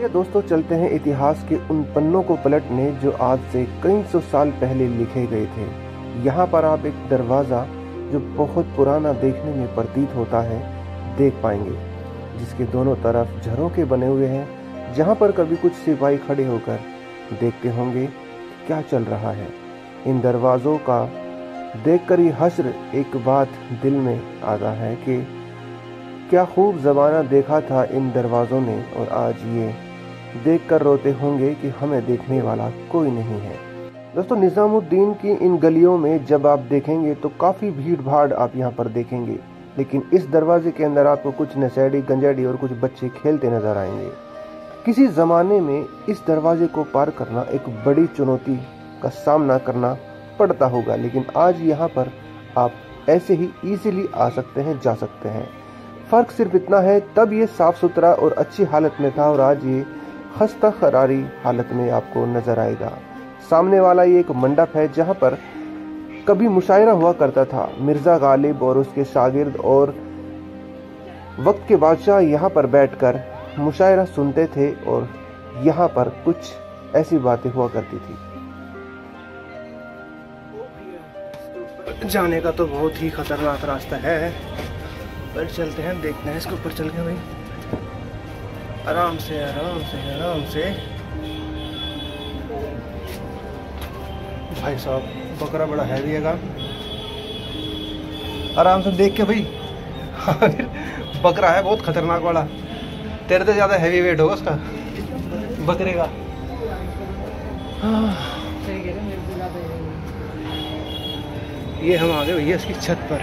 ये दोस्तों चलते हैं इतिहास के उन पन्नों को पलटने जो आज से कई सौ साल पहले लिखे गए थे। यहाँ पर आप एक दरवाज़ा जो बहुत पुराना देखने में प्रतीत होता है देख पाएंगे, जिसके दोनों तरफ झरों के बने हुए हैं, जहाँ पर कभी कुछ सिपाही खड़े होकर देखते होंगे क्या चल रहा है। इन दरवाज़ों का देखकर ये हश्र एक बात दिल में आता है कि क्या खूब ज़माना देखा था इन दरवाज़ों ने, और आज ये देखकर रोते होंगे कि हमें देखने वाला कोई नहीं है। दोस्तों निज़ामुद्दीन की इन गलियों में जब आप देखेंगे तो काफ़ी भीड़ भाड़ आप यहाँ पर देखेंगे, लेकिन इस दरवाजे के अंदर आपको कुछ नशेड़ी गंजेड़ी और कुछ बच्चे खेलते नजर आएंगे। किसी ज़माने में इस दरवाजे को पार करना एक बड़ी चुनौती का सामना करना पड़ता होगा, लेकिन आज यहाँ पर आप ऐसे ही इजीली आ सकते हैं, जा सकते हैं। फ़र्क सिर्फ इतना है, तब ये साफ़ सुथरा और अच्छी हालत में था और आज ये खस्ता खरारी हालत में आपको नजर आएगा। सामने वाला ये एक मंडप है जहाँ पर कभी मुशायरा हुआ करता था। मिर्ज़ा गालिब और उसके शागिर्द और वक्त के बादशाह यहाँ पर बैठकर मुशायरा सुनते थे और यहाँ पर कुछ ऐसी बातें हुआ करती थी। जाने का तो बहुत ही खतरनाक रास्ता है, पर चलते हैं, देखते हैं इसके ऊपर चल के। भाई आराम से आराम से आराम से। भाई साहब बकरा बड़ा हैवी है, आराम से देख के भाई। बकरा है बहुत खतरनाक वाला, तेरे से ज़्यादा हैवी वेट होगा उसका बकरे का। ये हम आ गए भैया इसकी छत पर,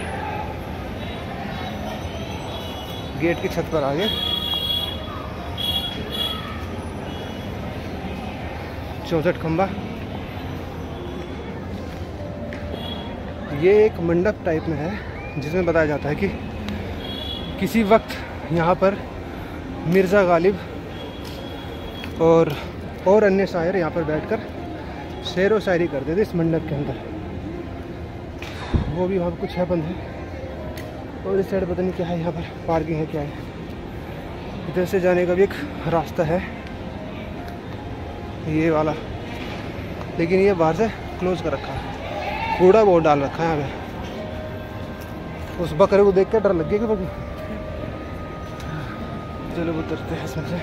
गेट की छत पर आ गए। 64 खंबा। ये एक मंडप टाइप में है जिसमें बताया जाता है कि किसी वक्त यहाँ पर मिर्ज़ा गालिब और अन्य शायर यहाँ पर बैठकर शेर व शायरी करते थे इस मंडप के अंदर। वो भी वहाँ पर कुछ है बंद है, और इस साइड पता नहीं क्या है, यहाँ पर पार्किंग है क्या है। इधर से जाने का भी एक रास्ता है ये वाला, लेकिन ये बाहर से क्लोज कर रखा है, कूड़ा बहुत डाल रखा है यहाँ पे। उस बकरे को देख के डर लग गया कि भाई चलो उतरते हैं इसमें से।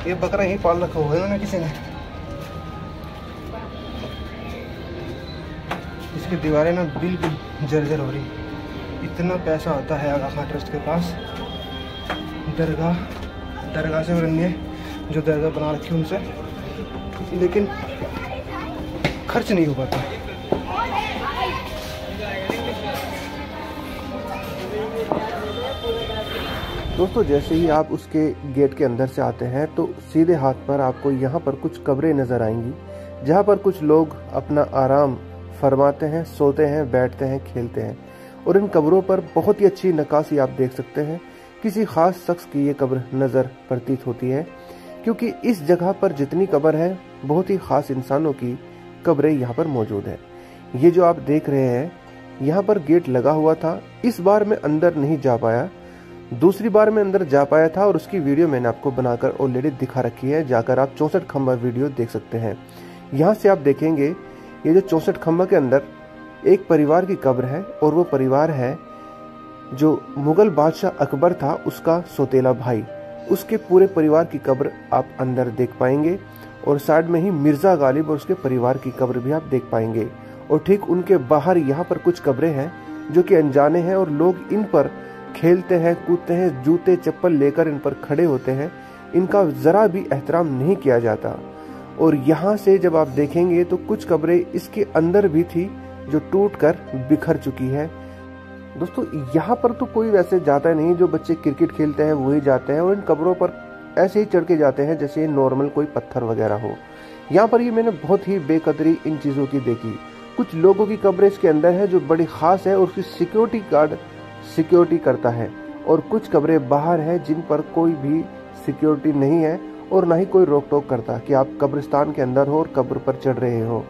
ये बकरा यहीं पाल रखा हुआ है ना किसी ने। इसकी दीवारें ना बिल्कुल जर्जर हो रही। इतना पैसा होता है आगा खान ट्रस्ट के पास, दरगाह से और अन्य जो दरगाह बना रखी उनसे, लेकिन खर्च नहीं हो पाता। दोस्तों जैसे ही आप उसके गेट के अंदर से आते हैं तो सीधे हाथ पर आपको यहाँ पर कुछ कब्रें नजर आएंगी, जहाँ पर कुछ लोग अपना आराम फरमाते हैं, सोते हैं, बैठते हैं, खेलते हैं। और इन कब्रों पर बहुत ही अच्छी नक्काशी आप देख सकते हैं। किसी खास शख्स की ये कब्र नज़र प्रतीत होती है, क्योंकि इस जगह पर जितनी कब्र है बहुत ही खास इंसानों की कब्रें यहाँ पर मौजूद है। ये जो आप देख रहे हैं यहाँ पर गेट लगा हुआ था, इस बार मैं अंदर नहीं जा पाया, दूसरी बार मैं अंदर जा पाया था और उसकी वीडियो मैंने आपको बनाकर ऑलरेडी दिखा रखी है, जाकर आप 64 खंबा वीडियो देख सकते हैं। यहाँ से आप देखेंगे ये जो 64 खंबा के अंदर एक परिवार की कब्र है, और वो परिवार है जो मुगल बादशाह अकबर था उसका सौतेला भाई। उसके पूरे परिवार की कब्र आप अंदर देख पाएंगे, और साइड में ही मिर्ज़ा गालिब और उसके परिवार की कब्र भी आप देख पाएंगे। और ठीक उनके बाहर यहाँ पर कुछ कब्रें हैं जो कि अनजाने हैं, और लोग इन पर खेलते हैं, कूदते हैं, जूते चप्पल लेकर इन पर खड़े होते हैं। इनका ज़रा भी एहतराम नहीं किया जाता। और यहाँ से जब आप देखेंगे तो कुछ कब्रें इसके अंदर भी थी जो टूटकर बिखर चुकी है। दोस्तों यहाँ पर तो कोई वैसे जाता नहीं, जो बच्चे क्रिकेट खेलते हैं वही जाते हैं, और इन कब्रों पर ऐसे ही चढ़ के जाते हैं जैसे नॉर्मल कोई पत्थर वगैरह हो। यहाँ पर ये मैंने बहुत ही बेकदरी इन चीज़ों की देखी। कुछ लोगों की कब्रें इसके अंदर है जो बड़ी ख़ास है और उसकी सिक्योरिटी गार्ड सिक्योरिटी करता है, और कुछ कब्रें बाहर है जिन पर कोई भी सिक्योरिटी नहीं है और ना ही कोई रोक टोक करता कि आप कब्रिस्तान के अंदर हो और कब्र पर चढ़ रहे हो।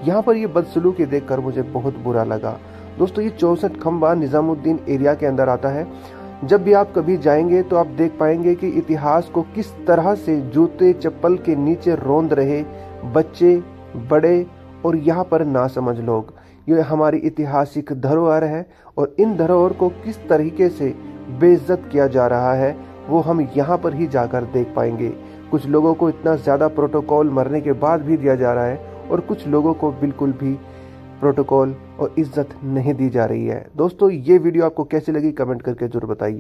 यहाँ पर ये बदसलूकी देखकर मुझे बहुत बुरा लगा। दोस्तों ये 64 खंबा निज़ामुद्दीन एरिया के अंदर आता है। जब भी आप कभी जाएंगे तो आप देख पाएंगे कि इतिहास को किस तरह से जूते चप्पल के नीचे रौंद रहे बच्चे, बड़े और यहाँ पर नासमझ लोग। ये हमारी ऐतिहासिक धरोहर है और इन धरोहर को किस तरीके से बेइज्जत किया जा रहा है वो हम यहाँ पर ही जाकर देख पाएंगे। कुछ लोगों को इतना ज़्यादा प्रोटोकॉल मरने के बाद भी दिया जा रहा है और कुछ लोगों को बिल्कुल भी प्रोटोकॉल और इज्जत नहीं दी जा रही है। दोस्तों, ये वीडियो आपको कैसी लगी कमेंट करके जरूर बताइए।